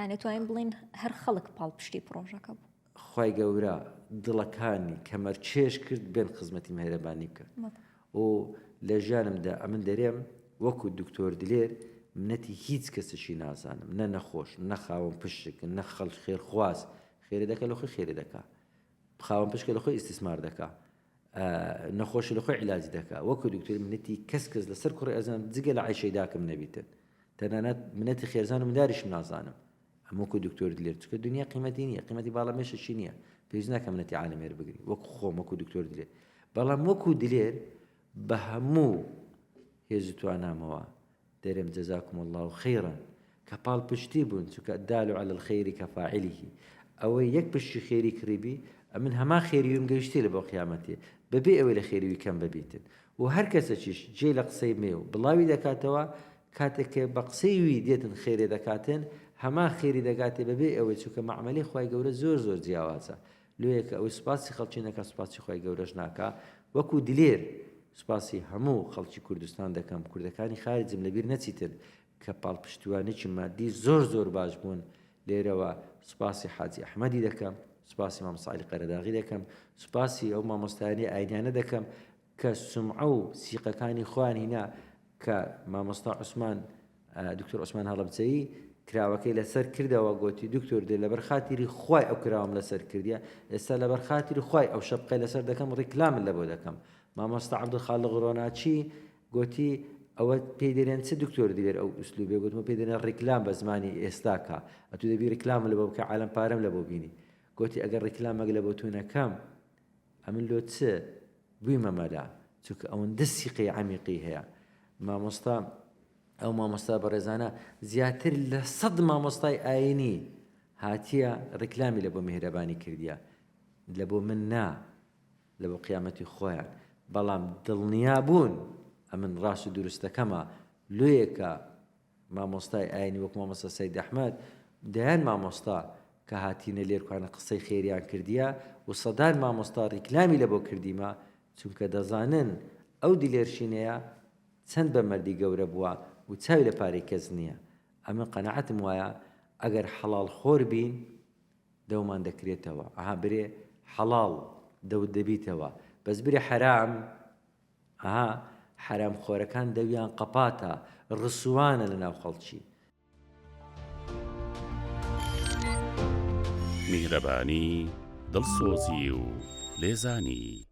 یعنی توانین بڵین هەر خەڵک پاڵپشتی پرۆژەکە بوو. خی گەورە دڵەکانی کەمەر چێش کرد بێن خزمەتی مهرەبانی بکەن و لە ژیانمدا ئەمن دەرێم وەکو دکتۆر دلێر منەتی هیچ کەسشی نازانم نە نەخۆش نەخاوم پشک نە خەڵ خێرخواست خێرە دەکە لە خۆی خێرە دەکا بخاوم پشکە لە خۆی ئیسtismار دەکا نەخۆشی لە خۆی عیلاجی دەکا وەکو دکتۆر منەتی کەس لەسەر کوڕی ئەزانم جگە لە عیشەیداکەم نەبیتن تەنانەت منەتی خێرزان و مداریشم نازانم ئەمەکو دکتۆر دلێر چکە دنیا قیمەتی نییە قیمەتی باڵا مێشەشی نییە پێویست ناکە منەتی عالەمێر بگری وەکو خۆم وەکو دکتۆر دلێر بەڵام وەکو دلێر بە هەموو هێز و توانامەوە دەرێم جەزاکم الله خەیرا کە پاڵپشتی بوون چونکە الدال على الخير كفاعله ئەوەی یەک پشتی خێری کڕیبی ئەمن هەما خێریوم گەیشتی لە بۆ قیامەتێ بەبێ ئەوەی لە خێریوی کەم ببیتن و هەر کەسەکیش جێ لە قسەی مێ و بڵاوی دەکاتەوە کاتێککە بە قسەی وی دێتن خێرێ دەکاتن هەما خێری دەگاتێ بەبێ ئەوەی چونکە معاملەی خی گەورە زۆر جیاوازە لێیەکە ئەوەی سوپاسی خەڵکی نەکە سوپاسی خی گەورەش ناکە وەکو دلێر سوپاسی هەموو خەڵکی کوردستان دەکەم کوردەکانی خارجم لەبیر نەچیتن کە پاڵپشتیوانێکی مادی زۆر باش بوون لێرەوە سوپاسی حاجی ئەحمەدی دەکەم سوپاسی مامۆستا قەرەداغی دەکەم سوپاسی ئەو مامۆستایانی ئاینیانە دەکەم کە سومعە و سیقەکانی خۆیان هینا کە مامۆستا عوسمان دکتۆر عوسمان هەڵەبجەیی کراوەکەی لەسەر کردەوە گوتی دکتۆر دێ لەبەر خاتری خوای ئەو کراوەم لەسەر کردیە ئێستا لەبەر خاتری خوای ئەو شەپقەی لەسەر دەکەم ڕیکلامن لە بۆ دەکەم مامۆستا عەبدولخالق ڕۆناچی گوتی ئەوە پێی دەرێن چ دکتۆر دلێر ئەو ئوسلوبێ گوتمە پێی دەرێن ڕیکلام بە زمانی ئێستاکە ئەتو دەبی ڕیکلام لە بۆ بکە عالەم پارەم لە بۆ بینی گوتی ئەگەر ڕیکلامەک لە بۆ تۆ نەکەم ئەمن لۆ چ بوویمە مەلا چونکە ئەوەندە سیقی عەمیقی هەیە مامۆستا ئەو مامۆستا بەڕێزانە زیاتر لە 100 مامۆستای ئاینی هاتیە ڕیکلامی لە بۆ میهرەبانی کردیە لە بۆ من نا لە بۆ قیامەتی خۆیان بەڵام دڵنیا بوون ئەمن ڕاست و دروستەکەمە لێیەکە مامۆستای ئاینی وەک مامۆستا سەید ئەحمەد دەیان مامۆستا کە هاتیینە لێرکوانە قسەی خێریان کردیە و سەدان مامۆستا ڕیکلامی لە بۆ کردیمە چونکە دەزانن ئەو دلێرشینەیە چەند بە مەردی گەورە بووە و چاوی لە پارەی کەس نییە ئەمە قەنەعەتم وایە ئەگەر حەڵاڵ خۆر بین دەومان دەکرێتەوە ئەها برێ حەڵاڵ دەوت دەبیتەوە بەس برێ حەرام ئەها حرام خۆرەکان دەویان قەپاتە ڕسوانە لە ناو خەڵکی میهرەبانی دڵسۆزی و لێزانی